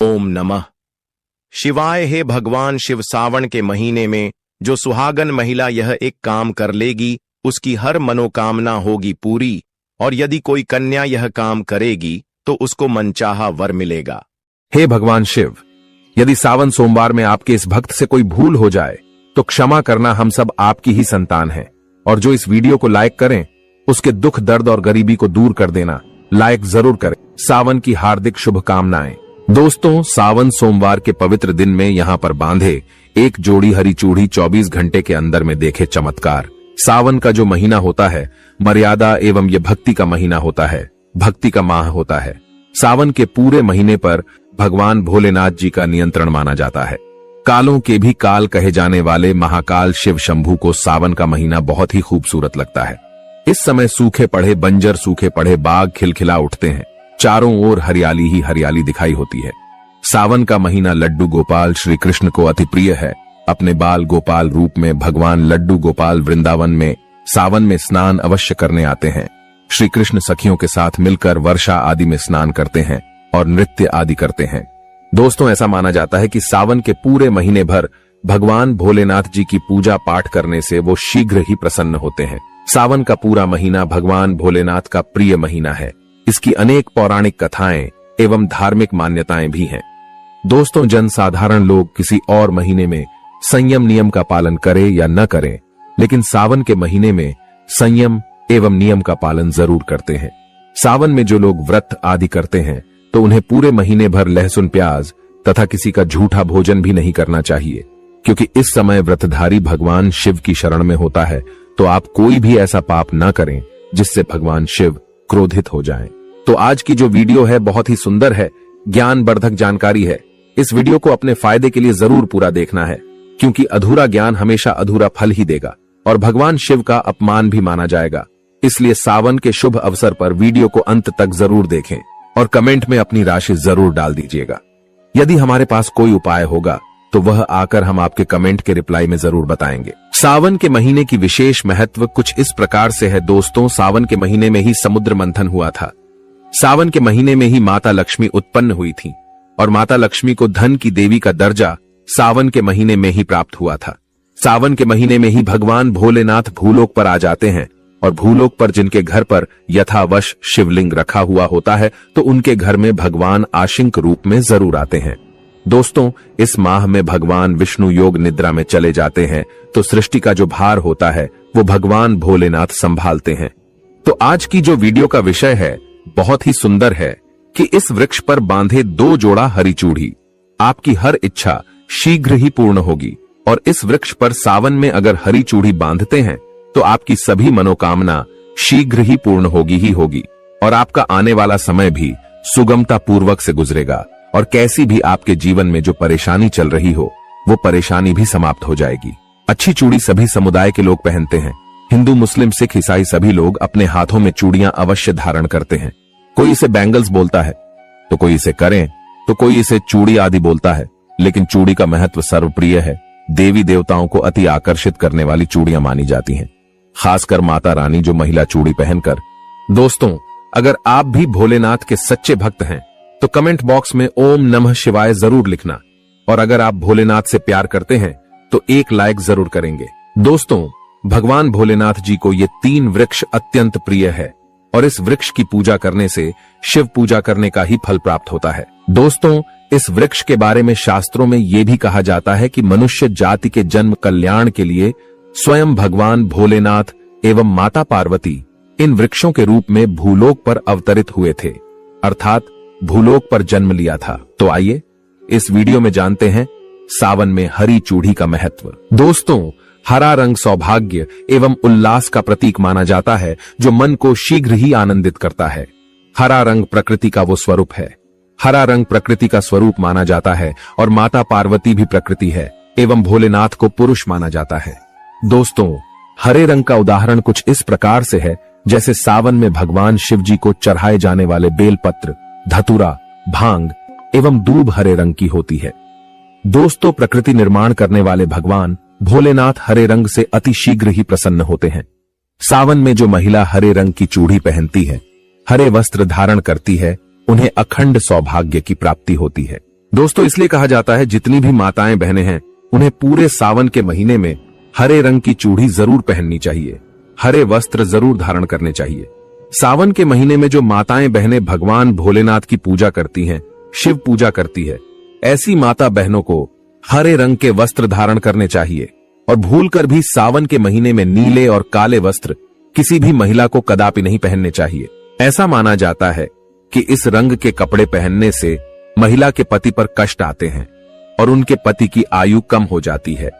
ओम नमः शिवाय। हे भगवान शिव, सावन के महीने में जो सुहागन महिला यह एक काम कर लेगी उसकी हर मनोकामना होगी पूरी, और यदि कोई कन्या यह काम करेगी तो उसको मनचाहा वर मिलेगा। हे भगवान शिव, यदि सावन सोमवार में आपके इस भक्त से कोई भूल हो जाए तो क्षमा करना, हम सब आपकी ही संतान हैं। और जो इस वीडियो को लाइक करें उसके दुख दर्द और गरीबी को दूर कर देना, लाइक जरूर करें। सावन की हार्दिक शुभकामनाएं। दोस्तों, सावन सोमवार के पवित्र दिन में यहाँ पर बांधे एक जोड़ी हरी चूड़ी 24 घंटे के अंदर में देखे चमत्कार। सावन का जो महीना होता है मर्यादा एवं ये भक्ति का महीना होता है, भक्ति का माह होता है। सावन के पूरे महीने पर भगवान भोलेनाथ जी का नियंत्रण माना जाता है। कालों के भी काल कहे जाने वाले महाकाल शिव शंभू को सावन का महीना बहुत ही खूबसूरत लगता है। इस समय सूखे पड़े बंजर, सूखे पड़े बाग खिलखिला उठते हैं, चारों ओर हरियाली ही हरियाली दिखाई होती है। सावन का महीना लड्डू गोपाल श्री कृष्ण को अति प्रिय है। अपने बाल गोपाल रूप में भगवान लड्डू गोपाल वृंदावन में सावन में स्नान अवश्य करने आते हैं। श्री कृष्ण सखियों के साथ मिलकर वर्षा आदि में स्नान करते हैं और नृत्य आदि करते हैं। दोस्तों, ऐसा माना जाता है कि सावन के पूरे महीने भर भगवान भोलेनाथ जी की पूजा पाठ करने से वो शीघ्र ही प्रसन्न होते हैं। सावन का पूरा महीना भगवान भोलेनाथ का प्रिय महीना है। इसकी अनेक पौराणिक कथाएं एवं धार्मिक मान्यताएं भी हैं। दोस्तों, जनसाधारण लोग किसी और महीने में संयम नियम का पालन करें या न करें, लेकिन सावन के महीने में संयम एवं नियम का पालन जरूर करते हैं। सावन में जो लोग व्रत आदि करते हैं तो उन्हें पूरे महीने भर लहसुन प्याज तथा किसी का झूठा भोजन भी नहीं करना चाहिए, क्योंकि इस समय व्रतधारी भगवान शिव की शरण में होता है। तो आप कोई भी ऐसा पाप न करें जिससे भगवान शिव क्रोधित हो जाएं। तो आज की जो वीडियो है बहुत ही सुंदर है, ज्ञानवर्धक जानकारी है। इस वीडियो को अपने फायदे के लिए जरूर पूरा देखना है, क्योंकि अधूरा ज्ञान हमेशा अधूरा फल ही देगा और भगवान शिव का अपमान भी माना जाएगा। इसलिए सावन के शुभ अवसर पर वीडियो को अंत तक जरूर देखें और कमेंट में अपनी राशि जरूर डाल दीजिएगा। यदि हमारे पास कोई उपाय होगा तो वह आकर हम आपके कमेंट के रिप्लाई में जरूर बताएंगे। सावन के महीने की विशेष महत्व कुछ इस प्रकार से है। दोस्तों, सावन के महीने में ही समुद्र मंथन हुआ था। सावन के महीने में ही माता लक्ष्मी उत्पन्न हुई थी और माता लक्ष्मी को धन की देवी का दर्जा सावन के महीने में ही प्राप्त हुआ था। सावन के महीने में ही भगवान भोलेनाथ भूलोक पर आ जाते हैं और भूलोक पर जिनके घर पर यथावश शिवलिंग रखा हुआ होता है तो उनके घर में भगवान आशिंक रूप में जरूर आते हैं। दोस्तों, इस माह में भगवान विष्णु योग निद्रा में चले जाते हैं तो सृष्टि का जो भार होता है वो भगवान भोलेनाथ संभालते हैं। तो आज की जो वीडियो का विषय है बहुत ही सुंदर है कि इस वृक्ष पर बांधे 2 जोड़ा हरी चूड़ी, आपकी हर इच्छा शीघ्र ही पूर्ण होगी। और इस वृक्ष पर सावन में अगर हरी चूड़ी बांधते हैं तो आपकी सभी मनोकामना शीघ्र ही पूर्ण होगी ही होगी, और आपका आने वाला समय भी सुगमता पूर्वक से गुजरेगा और कैसी भी आपके जीवन में जो परेशानी चल रही हो वो परेशानी भी समाप्त हो जाएगी। अच्छी चूड़ी सभी समुदाय के लोग पहनते हैं। हिंदू, मुस्लिम, सिख, ईसाई सभी लोग अपने हाथों में चूड़ियां अवश्य धारण करते हैं। कोई इसे बैंगल्स बोलता है तो कोई इसे करें तो कोई इसे चूड़ी आदि बोलता है, लेकिन चूड़ी का महत्व सर्वप्रिय है। देवी देवताओं को अति आकर्षित करने वाली चूड़ियां मानी जाती हैं, खासकर माता रानी जो महिला चूड़ी पहनकर। दोस्तों, अगर आप भी भोलेनाथ के सच्चे भक्त हैं तो कमेंट बॉक्स में ओम नमः शिवाय जरूर लिखना, और अगर आप भोलेनाथ से प्यार करते हैं तो एक लाइक जरूर करेंगे। दोस्तों, भगवान भोलेनाथ जी को ये 3 वृक्ष अत्यंत प्रिय है और इस वृक्ष की पूजा करने से शिव पूजा करने का ही फल प्राप्त होता है। दोस्तों, इस वृक्ष के बारे में शास्त्रों में यह भी कहा जाता है कि मनुष्य जाति के जन्म कल्याण के लिए स्वयं भगवान भोलेनाथ एवं माता पार्वती इन वृक्षों के रूप में भूलोक पर अवतरित हुए थे, अर्थात भूलोक पर जन्म लिया था। तो आइए इस वीडियो में जानते हैं सावन में हरी चूड़ी का महत्व। दोस्तों, हरा रंग सौभाग्य एवं उल्लास का प्रतीक माना जाता है जो मन को शीघ्र ही आनंदित करता है। हरा रंग प्रकृति का वो स्वरूप है। हरा रंग प्रकृति का स्वरूप माना जाता है और माता पार्वती भी प्रकृति है एवं भोलेनाथ को पुरुष माना जाता है। दोस्तों, हरे रंग का उदाहरण कुछ इस प्रकार से है जैसे सावन में भगवान शिव जी को चढ़ाए जाने वाले बेलपत्र, धतूरा, भांग एवं दूब हरे रंग की होती है। दोस्तों, प्रकृति निर्माण करने वाले भगवान भोलेनाथ हरे रंग से अति शीघ्र ही प्रसन्न होते हैं। सावन में जो महिला हरे रंग की चूड़ी पहनती है, हरे वस्त्र धारण करती है, उन्हें अखंड सौभाग्य की प्राप्ति होती है। दोस्तों इसलिए कहा जाता है जितनी भी माताएं बहनें हैं उन्हें पूरे सावन के महीने में हरे रंग की चूड़ी जरूर पहननी चाहिए, हरे वस्त्र जरूर धारण करने चाहिए। सावन के महीने में जो माताएं बहनें भगवान भोलेनाथ की पूजा करती हैं, शिव पूजा करती है, ऐसी माता बहनों को हरे रंग के वस्त्र धारण करने चाहिए और भूलकर भी सावन के महीने में नीले और काले वस्त्र किसी भी महिला को कदापि नहीं पहनने चाहिए। ऐसा माना जाता है कि इस रंग के कपड़े पहनने से महिला के पति पर कष्ट आते हैं और उनके पति की आयु कम हो जाती है।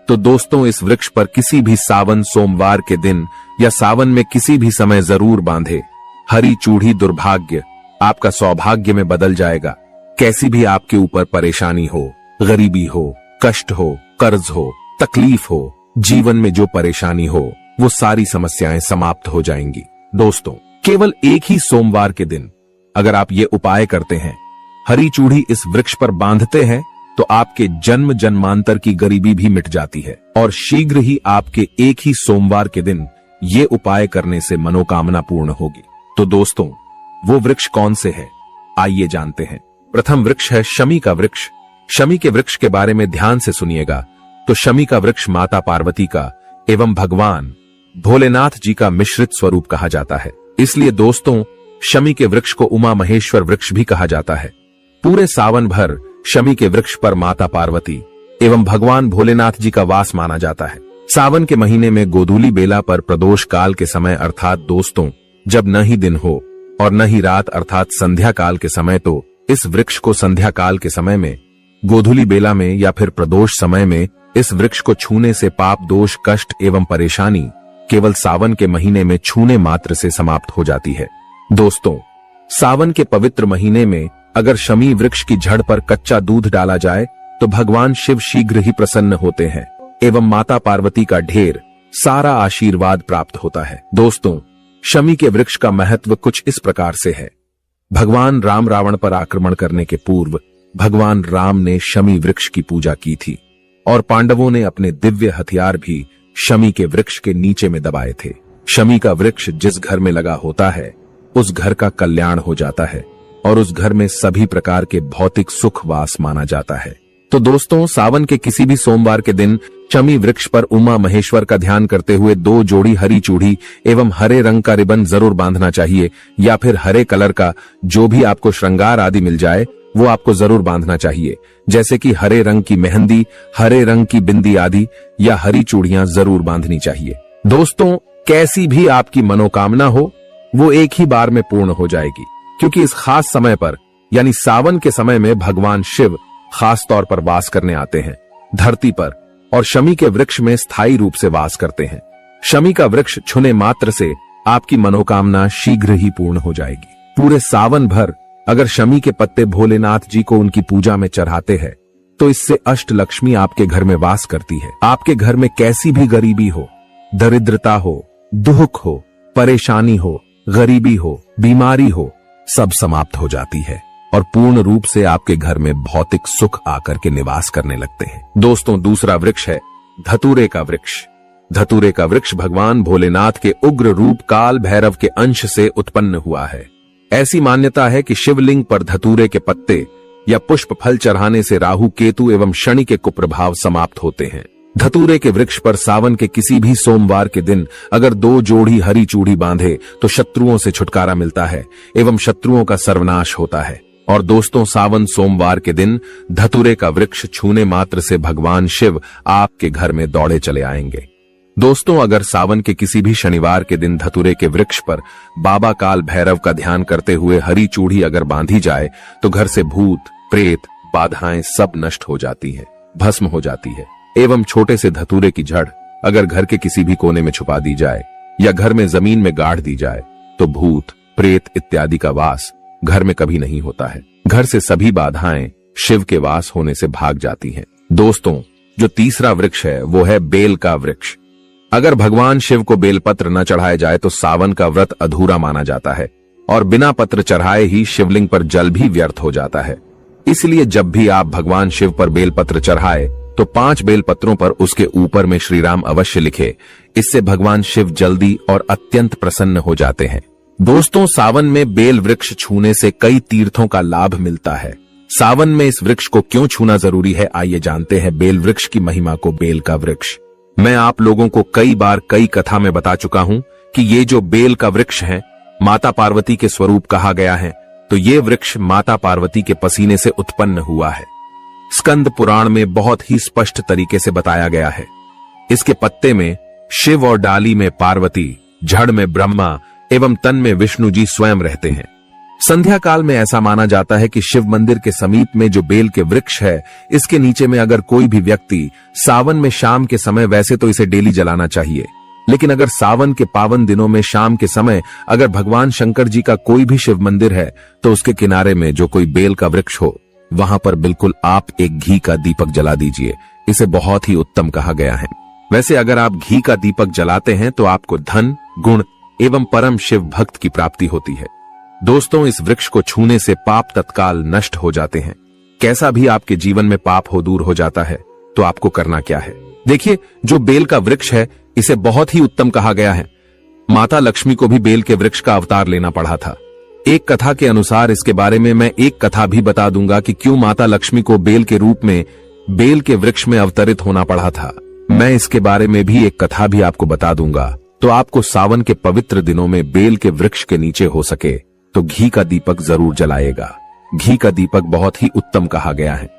तो दोस्तों इस वृक्ष पर किसी भी सावन सोमवार के दिन या सावन में किसी भी समय जरूर बांधे। हरी चूड़ी दुर्भाग्य आपका सौभाग्य में बदल जाएगा। कैसी भी आपके ऊपर परेशानी हो, गरीबी हो, कष्ट हो, कर्ज हो, तकलीफ हो, जीवन में जो परेशानी हो वो सारी समस्याएं समाप्त हो जाएंगी। दोस्तों केवल एक ही सोमवार के दिन अगर आप ये उपाय करते हैं, हरी चूड़ी इस वृक्ष पर बांधते हैं, तो आपके जन्म जन्मांतर की गरीबी भी मिट जाती है और शीघ्र ही आपके एक ही सोमवार के दिन ये उपाय करने से मनोकामना पूर्ण होगी। तो दोस्तों वो वृक्ष कौन से है, आइए जानते हैं। प्रथम वृक्ष है शमी का वृक्ष। शमी के वृक्ष के बारे में ध्यान से सुनिएगा। तो शमी का वृक्ष माता पार्वती का एवं भगवान भोलेनाथ जी का मिश्रित स्वरूप कहा जाता है। इसलिए दोस्तों शमी के वृक्ष को उमा महेश्वर वृक्ष भी कहा जाता है। पूरे सावन भर शमी के वृक्ष पर माता पार्वती एवं भगवान भोलेनाथ जी का वास माना जाता है। सावन के महीने में गोधूली बेला पर प्रदोष काल के समय अर्थात दोस्तों जब न ही दिन हो और न ही रात अर्थात संध्या काल के समय, तो इस वृक्ष को संध्या काल के समय में, गोधूली बेला में या फिर प्रदोष समय में इस वृक्ष को छूने से पाप दोष कष्ट एवं परेशानी केवल सावन के महीने में छूने मात्र से समाप्त हो जाती है। दोस्तों सावन के पवित्र महीने में अगर शमी वृक्ष की जड़ पर कच्चा दूध डाला जाए तो भगवान शिव शीघ्र ही प्रसन्न होते हैं एवं माता पार्वती का ढेर सारा आशीर्वाद प्राप्त होता है। दोस्तों शमी के वृक्ष का महत्व कुछ इस प्रकार से है। भगवान राम रावण पर आक्रमण करने के पूर्व भगवान राम ने शमी वृक्ष की पूजा की थी और पांडवों ने अपने दिव्य हथियार भी शमी के वृक्ष के नीचे में दबाए थे। शमी का वृक्ष जिस घर में लगा होता है उस घर का कल्याण हो जाता है और उस घर में सभी प्रकार के भौतिक सुख वास माना जाता है। तो दोस्तों सावन के किसी भी सोमवार के दिन शमी वृक्ष पर उमा महेश्वर का ध्यान करते हुए 2 जोड़ी हरी चूड़ी एवं हरे रंग का रिबन जरूर बांधना चाहिए या फिर हरे कलर का जो भी आपको श्रृंगार आदि मिल जाए वो आपको जरूर बांधना चाहिए, जैसे कि हरे रंग की मेहंदी, हरे रंग की बिंदी आदि या हरी चूड़ियां जरूर बांधनी चाहिए। दोस्तों कैसी भी आपकी मनोकामना हो वो एक ही बार में पूर्ण हो जाएगी, क्योंकि इस खास समय पर यानी सावन के समय में भगवान शिव खास तौर पर वास करने आते हैं धरती पर और शमी के वृक्ष में स्थायी रूप से वास करते हैं। शमी का वृक्ष छूने मात्र से आपकी मनोकामना शीघ्र ही पूर्ण हो जाएगी। पूरे सावन भर अगर शमी के पत्ते भोलेनाथ जी को उनकी पूजा में चढ़ाते हैं तो इससे अष्ट लक्ष्मी आपके घर में वास करती है। आपके घर में कैसी भी गरीबी हो, दरिद्रता हो, दुख हो, परेशानी हो, गरीबी हो, बीमारी हो, सब समाप्त हो जाती है और पूर्ण रूप से आपके घर में भौतिक सुख आकर के निवास करने लगते हैं। दोस्तों दूसरा वृक्ष है धतूरे का वृक्ष। धतूरे का वृक्ष भगवान भोलेनाथ के उग्र रूप काल भैरव के अंश से उत्पन्न हुआ है। ऐसी मान्यता है कि शिवलिंग पर धतूरे के पत्ते या पुष्प फल चढ़ाने से राहु केतु एवं शनि के कुप्रभाव समाप्त होते हैं। धतूरे के वृक्ष पर सावन के किसी भी सोमवार के दिन अगर 2 जोड़ी हरी चूड़ी बांधे तो शत्रुओं से छुटकारा मिलता है एवं शत्रुओं का सर्वनाश होता है। और दोस्तों सावन सोमवार के दिन धतूरे का वृक्ष छूने मात्र से भगवान शिव आपके घर में दौड़े चले आएंगे। दोस्तों अगर सावन के किसी भी शनिवार के दिन धतूरे के वृक्ष पर बाबा काल भैरव का ध्यान करते हुए हरी चूड़ी अगर बांधी जाए तो घर से भूत प्रेत बाधाएं सब नष्ट हो जाती हैं, भस्म हो जाती है। एवं छोटे से धतूरे की जड़ अगर घर के किसी भी कोने में छुपा दी जाए या घर में जमीन में गाड़ दी जाए तो भूत प्रेत इत्यादि का वास घर में कभी नहीं होता है। घर से सभी बाधाएं शिव के वास होने से भाग जाती हैं। दोस्तों जो तीसरा वृक्ष है वो है बेल का वृक्ष। अगर भगवान शिव को बेलपत्र न चढ़ाया जाए तो सावन का व्रत अधूरा माना जाता है और बिना पत्र चढ़ाए ही शिवलिंग पर जल भी व्यर्थ हो जाता है। इसलिए जब भी आप भगवान शिव पर बेलपत्र चढ़ाए तो 5 बेलपत्रों पर उसके ऊपर में श्री राम अवश्य लिखे। इससे भगवान शिव जल्दी और अत्यंत प्रसन्न हो जाते हैं। दोस्तों सावन में बेल वृक्ष छूने से कई तीर्थों का लाभ मिलता है। सावन में इस वृक्ष को क्यों छूना जरूरी है, आइए जानते हैं बेल वृक्ष की महिमा को। बेल का वृक्ष, मैं आप लोगों को कई बार कई कथा में बता चुका हूं कि ये जो बेल का वृक्ष है माता पार्वती के स्वरूप कहा गया है। तो ये वृक्ष माता पार्वती के पसीने से उत्पन्न हुआ है। स्कंद पुराण में बहुत ही स्पष्ट तरीके से बताया गया है। इसके पत्ते में शिव और डाली में पार्वती, जड़ में ब्रह्मा एवं तन में विष्णु जी स्वयं रहते हैं। संध्या काल में ऐसा माना जाता है कि शिव मंदिर के समीप में जो बेल के वृक्ष है, इसके नीचे में अगर कोई भी व्यक्ति सावन में शाम के समय, वैसे तो इसे डेली जलाना चाहिए, लेकिन अगर सावन के पावन दिनों में शाम के समय अगर भगवान शंकर जी का कोई भी शिव मंदिर है तो उसके किनारे में जो कोई बेल का वृक्ष हो, वहां पर बिल्कुल आप एक घी का दीपक जला दीजिए। इसे बहुत ही उत्तम कहा गया है। वैसे अगर आप घी का दीपक जलाते हैं तो आपको धन, गुण एवं परम शिव भक्त की प्राप्ति होती है। दोस्तों, इस वृक्ष को छूने से पाप तत्काल नष्ट हो जाते हैं। कैसा भी आपके जीवन में पाप हो दूर हो जाता है। तो आपको करना क्या है, देखिए, जो बेल का वृक्ष है इसे बहुत ही उत्तम कहा गया है। माता लक्ष्मी को भी बेल के वृक्ष का अवतार लेना पड़ा था। एक कथा के अनुसार इसके बारे में मैं एक कथा भी बता दूंगा कि क्यों माता लक्ष्मी को बेल के रूप में बेल के वृक्ष में अवतरित होना पड़ा था। मैं इसके बारे में भी एक कथा भी आपको बता दूंगा। तो आपको सावन के पवित्र दिनों में बेल के वृक्ष के नीचे हो सके तो घी का दीपक जरूर जलाएगा। घी का दीपक बहुत ही उत्तम कहा गया है।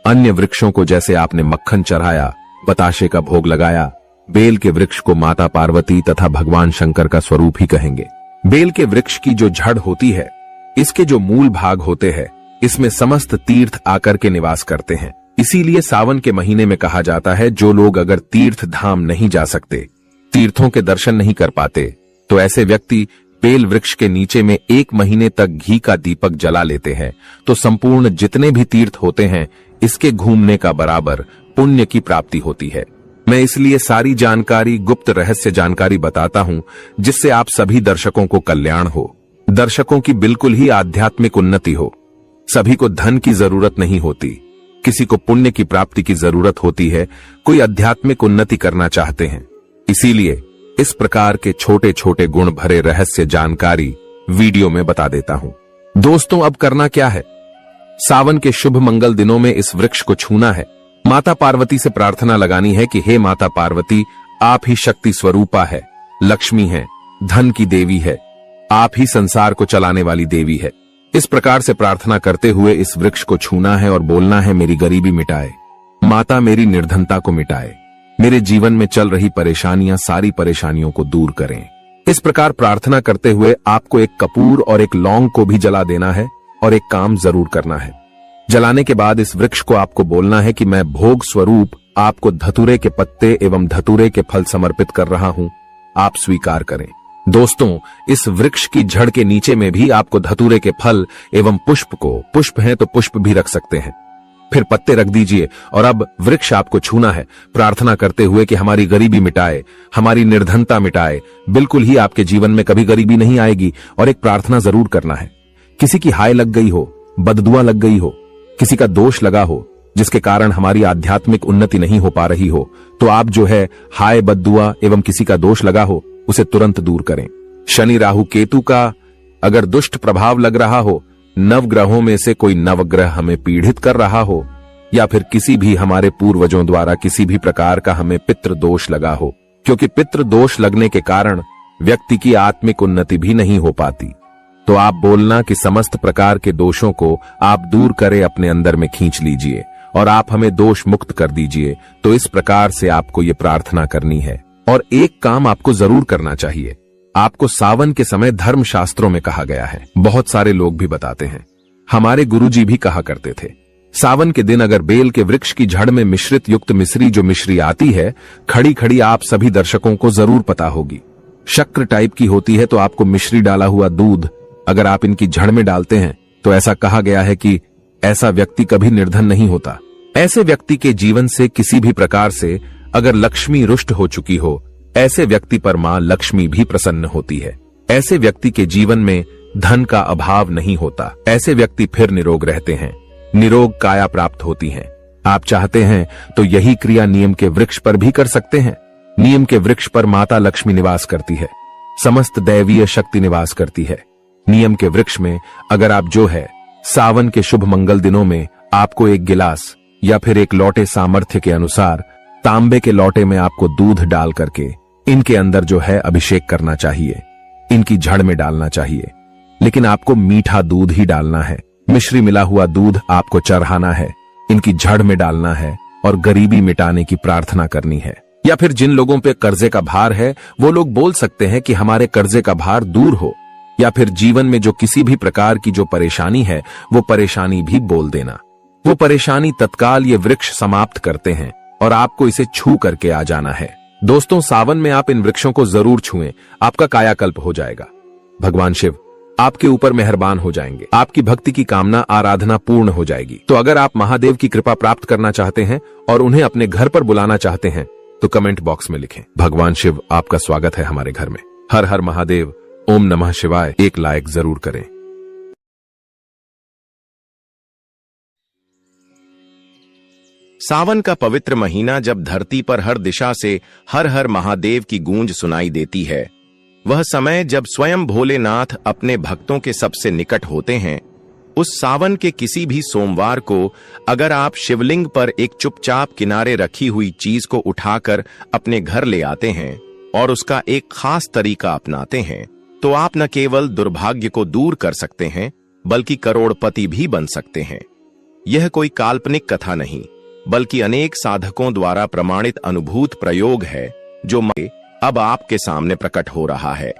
अन्य वृक्षों को जैसे आपने मक्खन चढ़ाया, बताशे का भोग लगाया, बेल के वृक्ष को माता पार्वती तथा भगवान शंकर का स्वरूप ही कहेंगे। बेल के वृक्ष की जो जड़ होती है, इसके जो मूल भाग होते हैं, इसमें समस्त तीर्थ आकर के निवास करते हैं। इसीलिए सावन के महीने में कहा जाता है, जो लोग अगर तीर्थ धाम नहीं जा सकते, तीर्थों के दर्शन नहीं कर पाते, तो ऐसे व्यक्ति बेल वृक्ष के नीचे में 1 महीने तक घी का दीपक जला लेते हैं तो संपूर्ण जितने भी तीर्थ होते हैं, इसके घूमने का बराबर पुण्य की प्राप्ति होती है। मैं इसलिए सारी जानकारी, गुप्त रहस्य जानकारी बताता हूं, जिससे आप सभी दर्शकों को कल्याण हो, दर्शकों की बिल्कुल ही आध्यात्मिक उन्नति हो। सभी को धन की जरूरत नहीं होती, किसी को पुण्य की प्राप्ति की जरूरत होती है, कोई आध्यात्मिक उन्नति करना चाहते हैं। इसीलिए इस प्रकार के छोटे छोटे गुण भरे रहस्य जानकारी वीडियो में बता देता हूं। दोस्तों, अब करना क्या है, सावन के शुभ मंगल दिनों में इस वृक्ष को छूना है। माता पार्वती से प्रार्थना लगानी है कि हे माता पार्वती, आप ही शक्ति स्वरूपा है, लक्ष्मी है, धन की देवी है, आप ही संसार को चलाने वाली देवी है। इस प्रकार से प्रार्थना करते हुए इस वृक्ष को छूना है और बोलना है, मेरी गरीबी मिटाए माता, मेरी निर्धनता को मिटाए, मेरे जीवन में चल रही परेशानियां, सारी परेशानियों को दूर करें। इस प्रकार प्रार्थना करते हुए आपको एक कपूर और एक लौंग को भी जला देना है और एक काम जरूर करना है। जलाने के बाद इस वृक्ष को आपको बोलना है कि मैं भोग स्वरूप आपको धतूरे के पत्ते एवं धतूरे के फल समर्पित कर रहा हूं, आप स्वीकार करें। दोस्तों, इस वृक्ष की जड़ के नीचे में भी आपको धतूरे के फल एवं पुष्प हैं तो पुष्प भी रख सकते हैं, फिर पत्ते रख दीजिए। और अब वृक्ष आपको छूना है, प्रार्थना करते हुए कि हमारी गरीबी मिटाए, हमारी निर्धनता मिटाए, बिल्कुल ही आपके जीवन में कभी गरीबी नहीं आएगी। और एक प्रार्थना जरूर करना है, किसी की हाय लग गई हो, बददुआ लग गई हो, किसी का दोष लगा हो, जिसके कारण हमारी आध्यात्मिक उन्नति नहीं हो पा रही हो, तो आप जो है हाय, बददुआ एवं किसी का दोष लगा हो, उसे तुरंत दूर करें। शनि, राहु, केतु का अगर दुष्ट प्रभाव लग रहा हो, नवग्रहों में से कोई नवग्रह हमें पीड़ित कर रहा हो, या फिर किसी भी हमारे पूर्वजों द्वारा किसी भी प्रकार का हमें पितृ दोष लगा हो, क्योंकि पितृ दोष लगने के कारण व्यक्ति की आत्मिक उन्नति भी नहीं हो पाती, तो आप बोलना कि समस्त प्रकार के दोषों को आप दूर करें, अपने अंदर में खींच लीजिए और आप हमें दोष मुक्त कर दीजिए। तो इस प्रकार से आपको ये प्रार्थना करनी है। और एक काम आपको जरूर करना चाहिए, आपको सावन के समय धर्म शास्त्रों में कहा गया है, बहुत सारे लोग भी बताते हैं, हमारे गुरुजी भी कहा करते थे, सावन के दिन अगर बेल के वृक्ष की जड़ में मिश्रित युक्त मिश्री, जो मिश्री आती है खड़ी खड़ी, आप सभी दर्शकों को जरूर पता होगी, शक्कर टाइप की होती है, तो आपको मिश्री डाला हुआ दूध अगर आप इनकी जड़ में डालते हैं तो ऐसा कहा गया है कि ऐसा व्यक्ति कभी निर्धन नहीं होता। ऐसे व्यक्ति के जीवन से किसी भी प्रकार से अगर लक्ष्मी रुष्ट हो चुकी हो, ऐसे व्यक्ति पर मां लक्ष्मी भी प्रसन्न होती है। ऐसे व्यक्ति के जीवन में धन का अभाव नहीं होता, ऐसे व्यक्ति फिर निरोग रहते हैं, निरोग काया प्राप्त होती है। आप चाहते हैं तो यही क्रिया नीम के वृक्ष पर भी कर सकते हैं। नीम के वृक्ष पर माता लक्ष्मी निवास करती है, समस्त दैवीय शक्ति निवास करती है। नीम के वृक्ष में अगर आप जो है सावन के शुभ मंगल दिनों में आपको एक गिलास या फिर एक लोटे सामर्थ्य के अनुसार तांबे के लोटे में आपको दूध डाल करके इनके अंदर जो है अभिषेक करना चाहिए। इनकी जड़ में डालना चाहिए, लेकिन आपको मीठा दूध ही डालना है। मिश्री मिला हुआ दूध आपको चढ़ाना है, इनकी जड़ में डालना है और गरीबी मिटाने की प्रार्थना करनी है। या फिर जिन लोगों पे कर्जे का भार है वो लोग बोल सकते हैं कि हमारे कर्जे का भार दूर हो, या फिर जीवन में जो किसी भी प्रकार की जो परेशानी है वो परेशानी भी बोल देना। वो परेशानी तत्काल ये वृक्ष समाप्त करते हैं और आपको इसे छू करके आ जाना है। दोस्तों, सावन में आप इन वृक्षों को जरूर छुएं, आपका कायाकल्प हो जाएगा। भगवान शिव आपके ऊपर मेहरबान हो जाएंगे, आपकी भक्ति की कामना आराधना पूर्ण हो जाएगी। तो अगर आप महादेव की कृपा प्राप्त करना चाहते हैं और उन्हें अपने घर पर बुलाना चाहते हैं तो कमेंट बॉक्स में लिखें, भगवान शिव आपका स्वागत है हमारे घर में। हर हर महादेव, ओम नमः शिवाय एक लाइक जरूर करें। सावन का पवित्र महीना जब धरती पर हर दिशा से हर हर महादेव की गूंज सुनाई देती है, वह समय जब स्वयं भोलेनाथ अपने भक्तों के सबसे निकट होते हैं। उस सावन के किसी भी सोमवार को अगर आप शिवलिंग पर एक चुपचाप किनारे रखी हुई चीज को उठाकर अपने घर ले आते हैं और उसका एक खास तरीका अपनाते हैं, तो आप न केवल दुर्भाग्य को दूर कर सकते हैं बल्कि करोड़पति भी बन सकते हैं। यह कोई काल्पनिक कथा नहीं, बल्कि अनेक साधकों द्वारा प्रमाणित अनुभूत प्रयोग है जो अब आपके सामने प्रकट हो रहा है।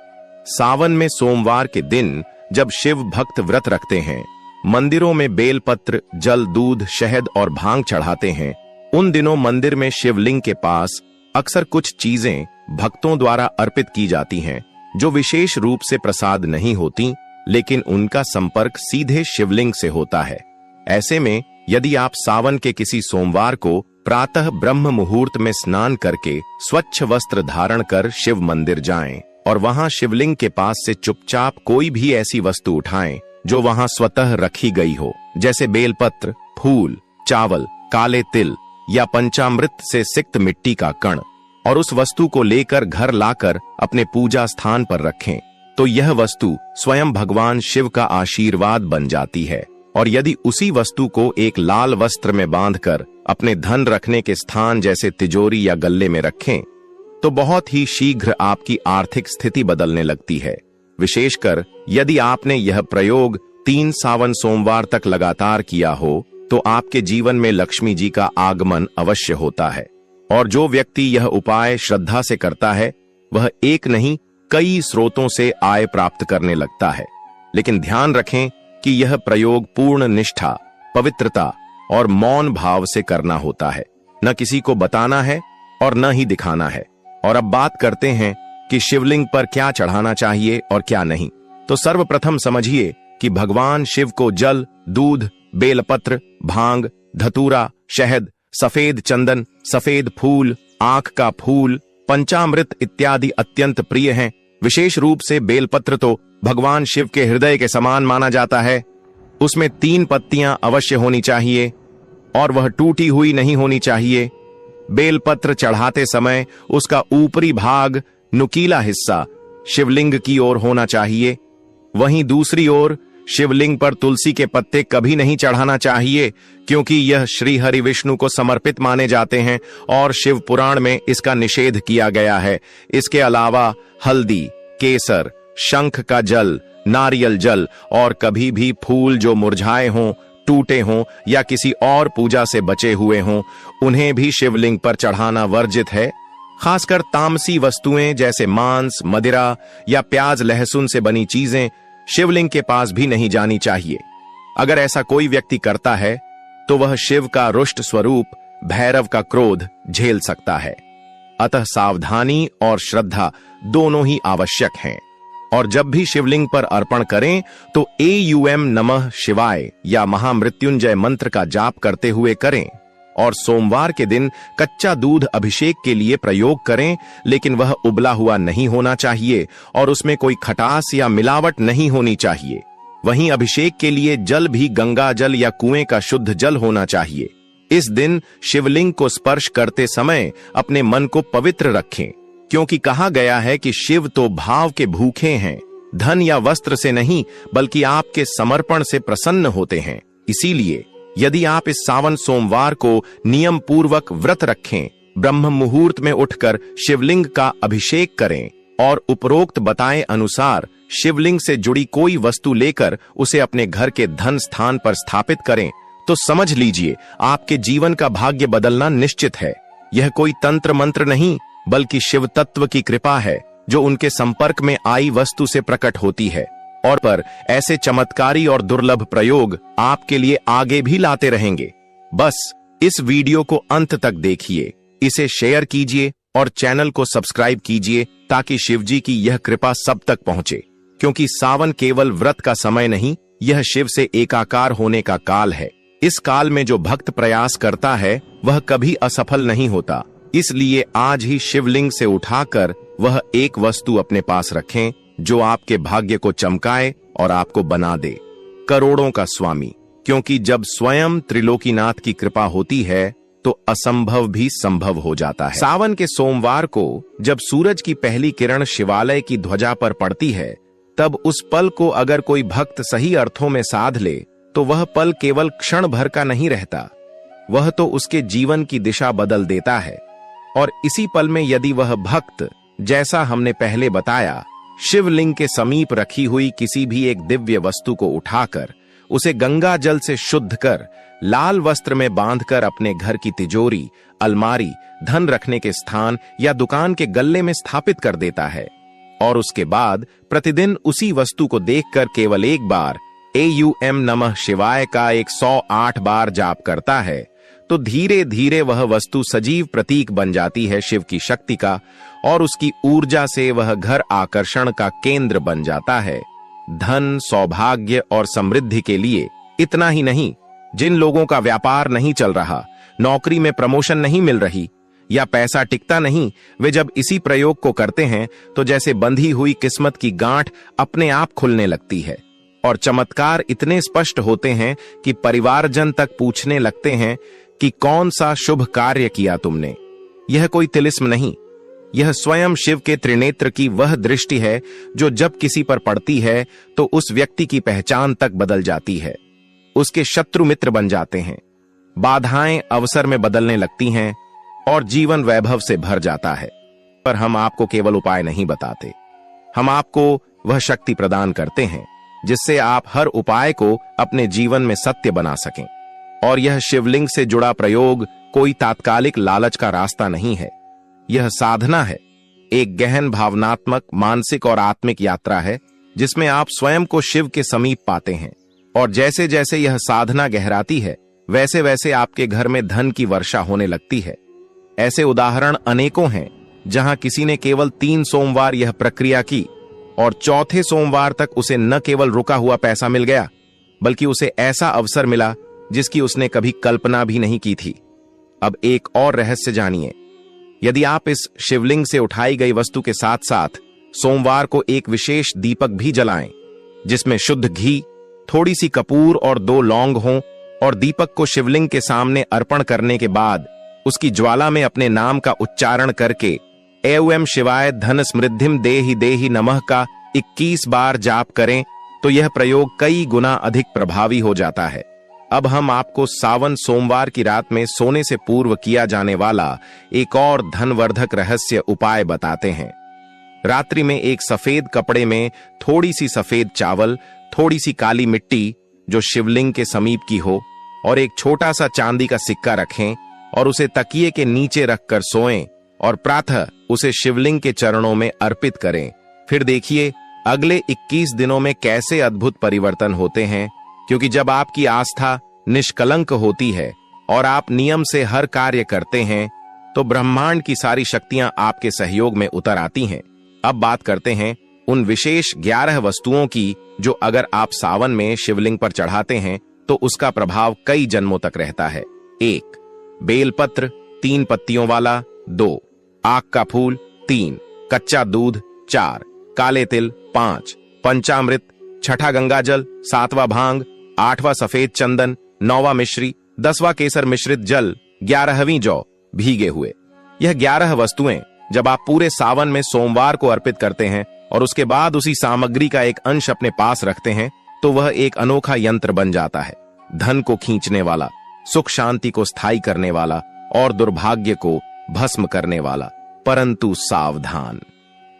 सावन में सोमवार के दिन जब शिव भक्त व्रत रखते हैं, मंदिरों में बेलपत्र, जल, दूध, शहद और भांग चढ़ाते हैं, उन दिनों मंदिर में शिवलिंग के पास अक्सर कुछ चीजें भक्तों द्वारा अर्पित की जाती हैं जो विशेष रूप से प्रसाद नहीं होती, लेकिन उनका संपर्क सीधे शिवलिंग से होता है। ऐसे में यदि आप सावन के किसी सोमवार को प्रातः ब्रह्म मुहूर्त में स्नान करके स्वच्छ वस्त्र धारण कर शिव मंदिर जाएं और वहां शिवलिंग के पास से चुपचाप कोई भी ऐसी वस्तु उठाएं जो वहां स्वतः रखी गई हो, जैसे बेलपत्र, फूल, चावल, काले तिल या पंचामृत से सिक्त मिट्टी का कण, और उस वस्तु को लेकर घर लाकर अपने पूजा स्थान पर रखें, तो यह वस्तु स्वयं भगवान शिव का आशीर्वाद बन जाती है। और यदि उसी वस्तु को एक लाल वस्त्र में बांधकर अपने धन रखने के स्थान जैसे तिजोरी या गल्ले में रखें, तो बहुत ही शीघ्र आपकी आर्थिक स्थिति बदलने लगती है। विशेषकर यदि आपने यह प्रयोग 3 सावन सोमवार तक लगातार किया हो तो आपके जीवन में लक्ष्मी जी का आगमन अवश्य होता है। और जो व्यक्ति यह उपाय श्रद्धा से करता है वह एक नहीं कई स्रोतों से आय प्राप्त करने लगता है। लेकिन ध्यान रखें कि यह प्रयोग पूर्ण निष्ठा, पवित्रता और मौन भाव से करना होता है, न किसी को बताना है और न ही दिखाना है। और अब बात करते हैं कि शिवलिंग पर क्या चढ़ाना चाहिए और क्या नहीं। तो सर्वप्रथम समझिए कि भगवान शिव को जल, दूध, बेलपत्र, भांग, धतूरा, शहद, सफेद चंदन, सफेद फूल, आंख का फूल, पंचामृत इत्यादि अत्यंत प्रिय हैं। विशेष रूप से बेलपत्र तो भगवान शिव के हृदय के समान माना जाता है। उसमें 3 पत्तियां अवश्य होनी चाहिए और वह टूटी हुई नहीं होनी चाहिए। बेलपत्र चढ़ाते समय उसका ऊपरी भाग, नुकीला हिस्सा शिवलिंग की ओर होना चाहिए। वहीं दूसरी ओर शिवलिंग पर तुलसी के पत्ते कभी नहीं चढ़ाना चाहिए, क्योंकि यह श्री हरि विष्णु को समर्पित माने जाते हैं और शिव पुराण में इसका निषेध किया गया है। इसके अलावा हल्दी, केसर, शंख का जल, नारियल जल और कभी भी फूल जो मुरझाए हों, टूटे हों या किसी और पूजा से बचे हुए हों, उन्हें भी शिवलिंग पर चढ़ाना वर्जित है। खासकर तामसी वस्तुएं जैसे मांस, मदिरा या प्याज लहसुन से बनी चीजें शिवलिंग के पास भी नहीं जानी चाहिए। अगर ऐसा कोई व्यक्ति करता है तो वह शिव का रुष्ट स्वरूप भैरव का क्रोध झेल सकता है। अतः सावधानी और श्रद्धा दोनों ही आवश्यक हैं। और जब भी शिवलिंग पर अर्पण करें तो एयूएम नमः शिवाय या महामृत्युंजय मंत्र का जाप करते हुए करें। और सोमवार के दिन कच्चा दूध अभिषेक के लिए प्रयोग करें, लेकिन वह उबला हुआ नहीं होना चाहिए और उसमें कोई खटास या मिलावट नहीं होनी चाहिए। वहीं अभिषेक के लिए जल भी गंगा जल या कुएं का शुद्ध जल होना चाहिए। इस दिन शिवलिंग को स्पर्श करते समय अपने मन को पवित्र रखें, क्योंकि कहा गया है कि शिव तो भाव के भूखे हैं। धन या वस्त्र से नहीं बल्कि आपके समर्पण से प्रसन्न होते हैं। इसीलिए यदि आप इस सावन सोमवार को नियम पूर्वक व्रत रखें, ब्रह्म मुहूर्त में उठकर शिवलिंग का अभिषेक करें और उपरोक्त बताए अनुसार शिवलिंग से जुड़ी कोई वस्तु लेकर उसे अपने घर के धन स्थान पर स्थापित करें, तो समझ लीजिए आपके जीवन का भाग्य बदलना निश्चित है। यह कोई तंत्र मंत्र नहीं बल्कि शिव तत्व की कृपा है जो उनके संपर्क में आई वस्तु से प्रकट होती है। और पर ऐसे चमत्कारी और दुर्लभ प्रयोग आपके लिए आगे भी लाते रहेंगे। बस इस वीडियो को अंत तक देखिए, इसे शेयर कीजिए और चैनल को सब्सक्राइब कीजिए ताकि शिवजी की यह कृपा सब तक पहुंचे। क्योंकि सावन केवल व्रत का समय नहीं, यह शिव से एकाकार होने का काल है। इस काल में जो भक्त प्रयास करता है वह कभी असफल नहीं होता। इसलिए आज ही शिवलिंग से उठाकर वह एक वस्तु अपने पास रखें जो आपके भाग्य को चमकाए और आपको बना दे करोड़ों का स्वामी। क्योंकि जब स्वयं त्रिलोकीनाथ की कृपा होती है तो असंभव भी संभव हो जाता है। सावन के सोमवार को जब सूरज की पहली किरण शिवालय की ध्वजा पर पड़ती है, तब उस पल को अगर कोई भक्त सही अर्थों में साध ले तो वह पल केवल क्षण भर का नहीं रहता, वह तो उसके जीवन की दिशा बदल देता है। और इसी पल में यदि वह भक्त, जैसा हमने पहले बताया, शिवलिंग के समीप रखी हुई किसी भी एक दिव्य वस्तु को उठाकर उसे गंगा जल से शुद्ध कर लाल वस्त्र में बांधकर अपने घर की तिजोरी, अलमारी, धन रखने के स्थान या दुकान के गल्ले में स्थापित कर देता है और उसके बाद प्रतिदिन उसी वस्तु को देखकर केवल एक बार एयूएम नमः शिवाय का 108 बार जाप करता है, तो धीरे धीरे वह वस्तु सजीव प्रतीक बन जाती है शिव की शक्ति का और उसकी ऊर्जा से वह घर आकर्षण का केंद्र बन जाता है। धन, सौभाग्य और समृद्धि के लिए इतना ही नहीं, जिन लोगों का व्यापार नहीं चल रहा, नौकरी में प्रमोशन नहीं मिल रही या पैसा टिकता नहीं, वे जब इसी प्रयोग को करते हैं तो जैसे बंधी हुई किस्मत की गांठ अपने आप खुलने लगती है और चमत्कार इतने स्पष्ट होते हैं कि परिवारजन तक पूछने लगते हैं कि कौन सा शुभ कार्य किया तुमने। यह कोई तिलिस्म नहीं, यह स्वयं शिव के त्रिनेत्र की वह दृष्टि है जो जब किसी पर पड़ती है तो उस व्यक्ति की पहचान तक बदल जाती है, उसके शत्रु मित्र बन जाते हैं, बाधाएं अवसर में बदलने लगती हैं और जीवन वैभव से भर जाता है। पर हम आपको केवल उपाय नहीं बताते, हम आपको वह शक्ति प्रदान करते हैं जिससे आप हर उपाय को अपने जीवन में सत्य बना सकें। और यह शिवलिंग से जुड़ा प्रयोग कोई तात्कालिक लालच का रास्ता नहीं है, यह साधना है, एक गहन भावनात्मक, मानसिक और आत्मिक यात्रा है जिसमें आप स्वयं को शिव के समीप पाते हैं। और जैसे जैसे यह साधना गहराती है वैसे वैसे आपके घर में धन की वर्षा होने लगती है। ऐसे उदाहरण अनेकों हैं जहां किसी ने केवल 3 सोमवार यह प्रक्रिया की और चौथे सोमवार तक उसे न केवल रुका हुआ पैसा मिल गया बल्कि उसे ऐसा अवसर मिला जिसकी उसने कभी कल्पना भी नहीं की थी। अब एक और रहस्य जानिए, यदि आप इस शिवलिंग से उठाई गई वस्तु के साथ साथ सोमवार को एक विशेष दीपक भी जलाएं जिसमें शुद्ध घी, थोड़ी सी कपूर और 2 लौंग हों और दीपक को शिवलिंग के सामने अर्पण करने के बाद उसकी ज्वाला में अपने नाम का उच्चारण करके एवं शिवाय धन समृद्धिम देहि देहि नमः का 21 बार जाप करें तो यह प्रयोग कई गुना अधिक प्रभावी हो जाता है। अब हम आपको सावन सोमवार की रात में सोने से पूर्व किया जाने वाला एक और धनवर्धक रहस्य उपाय बताते हैं। रात्रि में एक सफेद कपड़े में थोड़ी सी सफेद चावल, थोड़ी सी काली मिट्टी जो शिवलिंग के समीप की हो और एक छोटा सा चांदी का सिक्का रखें और उसे तकिए के नीचे रखकर सोएं और प्रातः उसे शिवलिंग के चरणों में अर्पित करें। फिर देखिए अगले 21 दिनों में कैसे अद्भुत परिवर्तन होते हैं। क्योंकि जब आपकी आस्था निष्कलंक होती है और आप नियम से हर कार्य करते हैं तो ब्रह्मांड की सारी शक्तियां आपके सहयोग में उतर आती हैं। अब बात करते हैं उन विशेष 11 वस्तुओं की जो अगर आप सावन में शिवलिंग पर चढ़ाते हैं तो उसका प्रभाव कई जन्मों तक रहता है। 1. बेलपत्र 3 पत्तियों वाला। 2. आक का फूल। 3. कच्चा दूध। 4. काले तिल। 5. पंचामृत। 6ठा गंगा जल। 7वां भांग। 8वां सफेद चंदन। 9वां मिश्री। 10वां केसर मिश्रित जल। 11वीं जौ भीगे हुए। यह 11 वस्तुएं जब आप पूरे सावन में सोमवार को अर्पित करते हैं और उसके बाद उसी सामग्री का एक अंश अपने पास रखते हैं तो वह एक अनोखा यंत्र बन जाता है, धन को खींचने वाला, सुख शांति को स्थायी करने वाला और दुर्भाग्य को भस्म करने वाला। परंतु सावधान,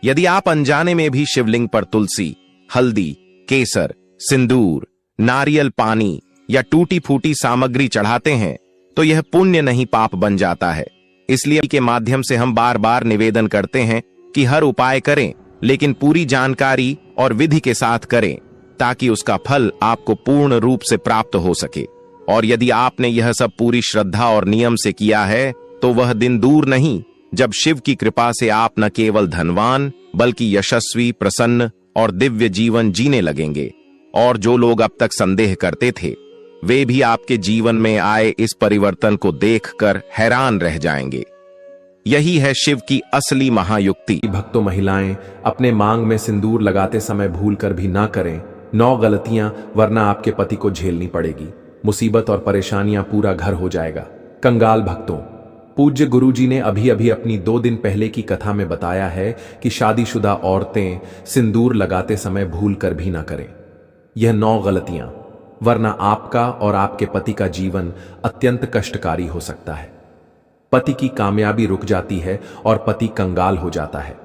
यदि आप अनजाने में भी शिवलिंग पर तुलसी, हल्दी, केसर, सिंदूर, नारियल पानी या टूटी फूटी सामग्री चढ़ाते हैं तो यह पुण्य नहीं पाप बन जाता है। इसलिए के माध्यम से हम बार बार निवेदन करते हैं कि हर उपाय करें, लेकिन पूरी जानकारी और विधि के साथ करें ताकि उसका फल आपको पूर्ण रूप से प्राप्त हो सके। और यदि आपने यह सब पूरी श्रद्धा और नियम से किया है तो वह दिन दूर नहीं जब शिव की कृपा से आप न केवल धनवान बल्कि यशस्वी, प्रसन्न और दिव्य जीवन जीने लगेंगे। और जो लोग अब तक संदेह करते थे वे भी आपके जीवन में आए इस परिवर्तन को देखकर हैरान रह जाएंगे। यही है शिव की असली महायुक्ति। भक्तों, महिलाएं अपने मांग में सिंदूर लगाते समय भूल कर भी ना करें 9 गलतियां, वरना आपके पति को झेलनी पड़ेगी। मुसीबत और परेशानियां पूरा घर हो जाएगा। कंगाल भक्तों, पूज्य गुरुजी ने अभी अभी अपनी 2 दिन पहले की कथा में बताया है कि शादीशुदा औरतें सिंदूर लगाते समय भूल कर भी ना करें यह 9 गलतियां, वरना आपका और आपके पति का जीवन अत्यंत कष्टकारी हो सकता है। पति की कामयाबी रुक जाती है और पति कंगाल हो जाता है।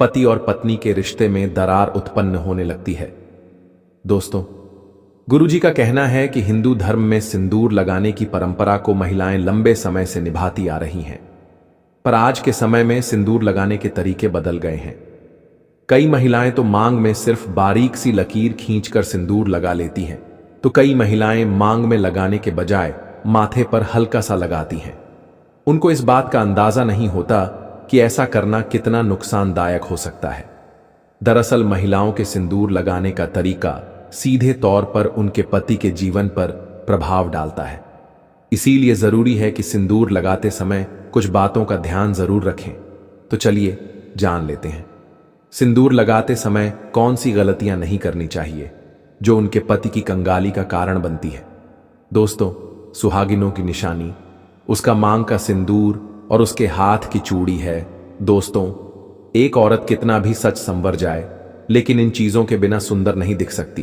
पति और पत्नी के रिश्ते में दरार उत्पन्न होने लगती है। दोस्तों, गुरुजी का कहना है कि हिंदू धर्म में सिंदूर लगाने की परंपरा को महिलाएं लंबे समय से निभाती आ रही हैं, पर आज के समय में सिंदूर लगाने के तरीके बदल गए हैं। कई महिलाएं तो मांग में सिर्फ बारीक सी लकीर खींचकर सिंदूर लगा लेती हैं, तो कई महिलाएं मांग में लगाने के बजाय माथे पर हल्का सा लगाती हैं। उनको इस बात का अंदाजा नहीं होता कि ऐसा करना कितना नुकसानदायक हो सकता है। दरअसल महिलाओं के सिंदूर लगाने का तरीका सीधे तौर पर उनके पति के जीवन पर प्रभाव डालता है। इसीलिए जरूरी है कि सिंदूर लगाते समय कुछ बातों का ध्यान जरूर रखें। तो चलिए जान लेते हैं सिंदूर लगाते समय कौन सी गलतियां नहीं करनी चाहिए जो उनके पति की कंगाली का कारण बनती है। दोस्तों, सुहागिनों की निशानी उसका मांग का सिंदूर और उसके हाथ की चूड़ी है। दोस्तों, एक औरत कितना भी सच संवर जाए लेकिन इन चीजों के बिना सुंदर नहीं दिख सकती,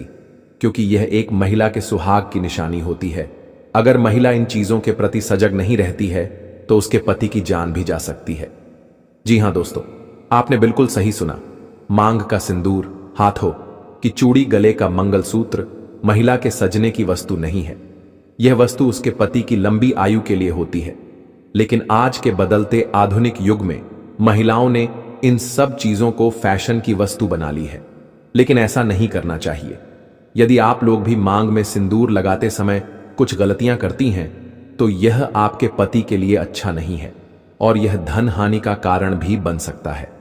क्योंकि यह एक महिला के सुहाग की निशानी होती है। अगर महिला इन चीजों के प्रति सजग नहीं रहती है तो उसके पति की जान भी जा सकती है। जी हां दोस्तों, आपने बिल्कुल सही सुना। मांग का सिंदूर, हाथों की चूड़ी, गले का मंगलसूत्र महिला के सजने की वस्तु नहीं है। यह वस्तु उसके पति की लंबी आयु के लिए होती है। लेकिन आज के बदलते आधुनिक युग में महिलाओं ने इन सब चीजों को फैशन की वस्तु बना ली है, लेकिन ऐसा नहीं करना चाहिए। यदि आप लोग भी मांग में सिंदूर लगाते समय कुछ गलतियां करती हैं तो यह आपके पति के लिए अच्छा नहीं है और यह धन हानि का कारण भी बन सकता है।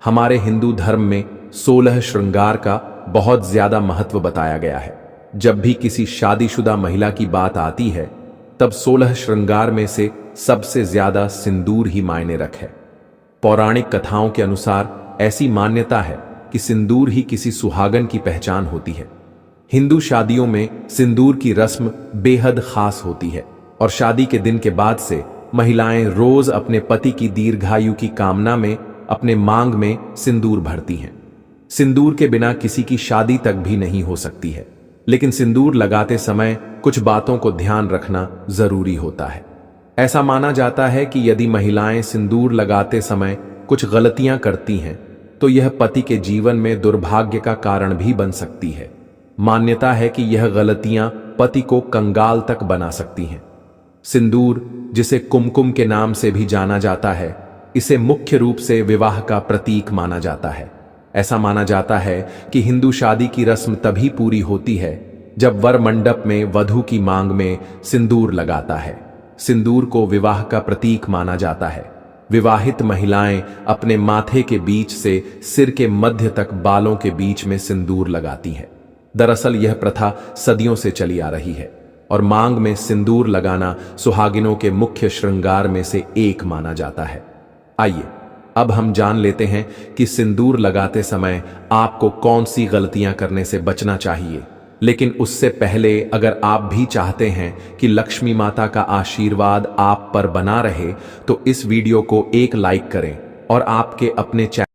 हमारे हिंदू धर्म में 16 श्रृंगार का बहुत ज्यादा महत्व बताया गया है। जब भी किसी शादीशुदा महिला की बात आती है तब 16 श्रृंगार में से सबसे ज्यादा सिंदूर ही मायने रखे। पौराणिक कथाओं के अनुसार ऐसी मान्यता है कि सिंदूर ही किसी सुहागन की पहचान होती है। हिंदू शादियों में सिंदूर की रस्म बेहद खास होती है और शादी के दिन के बाद से महिलाएं रोज अपने पति की दीर्घायु की कामना में अपने मांग में सिंदूर भरती हैं। सिंदूर के बिना किसी की शादी तक भी नहीं हो सकती है, लेकिन सिंदूर लगाते समय कुछ बातों को ध्यान रखना जरूरी होता है। ऐसा माना जाता है कि यदि महिलाएं सिंदूर लगाते समय कुछ गलतियां करती हैं तो यह पति के जीवन में दुर्भाग्य का कारण भी बन सकती है। मान्यता है कि यह गलतियां पति को कंगाल तक बना सकती हैं। सिंदूर, जिसे कुमकुम के नाम से भी जाना जाता है, इसे मुख्य रूप से विवाह का प्रतीक माना जाता है। ऐसा माना जाता है कि हिंदू शादी की रस्म तभी पूरी होती है जब वर मंडप में वधू की मांग में सिंदूर लगाता है। सिंदूर को विवाह का प्रतीक माना जाता है। विवाहित महिलाएं अपने माथे के बीच से सिर के मध्य तक बालों के बीच में सिंदूर लगाती हैं। दरअसल यह प्रथा सदियों से चली आ रही है और मांग में सिंदूर लगाना सुहागिनों के मुख्य श्रृंगार में से एक माना जाता है। आइए अब हम जान लेते हैं कि सिंदूर लगाते समय आपको कौन सी गलतियां करने से बचना चाहिए। लेकिन उससे पहले अगर आप भी चाहते हैं कि लक्ष्मी माता का आशीर्वाद आप पर बना रहे तो इस वीडियो को एक लाइक करें और आपके अपने चैनल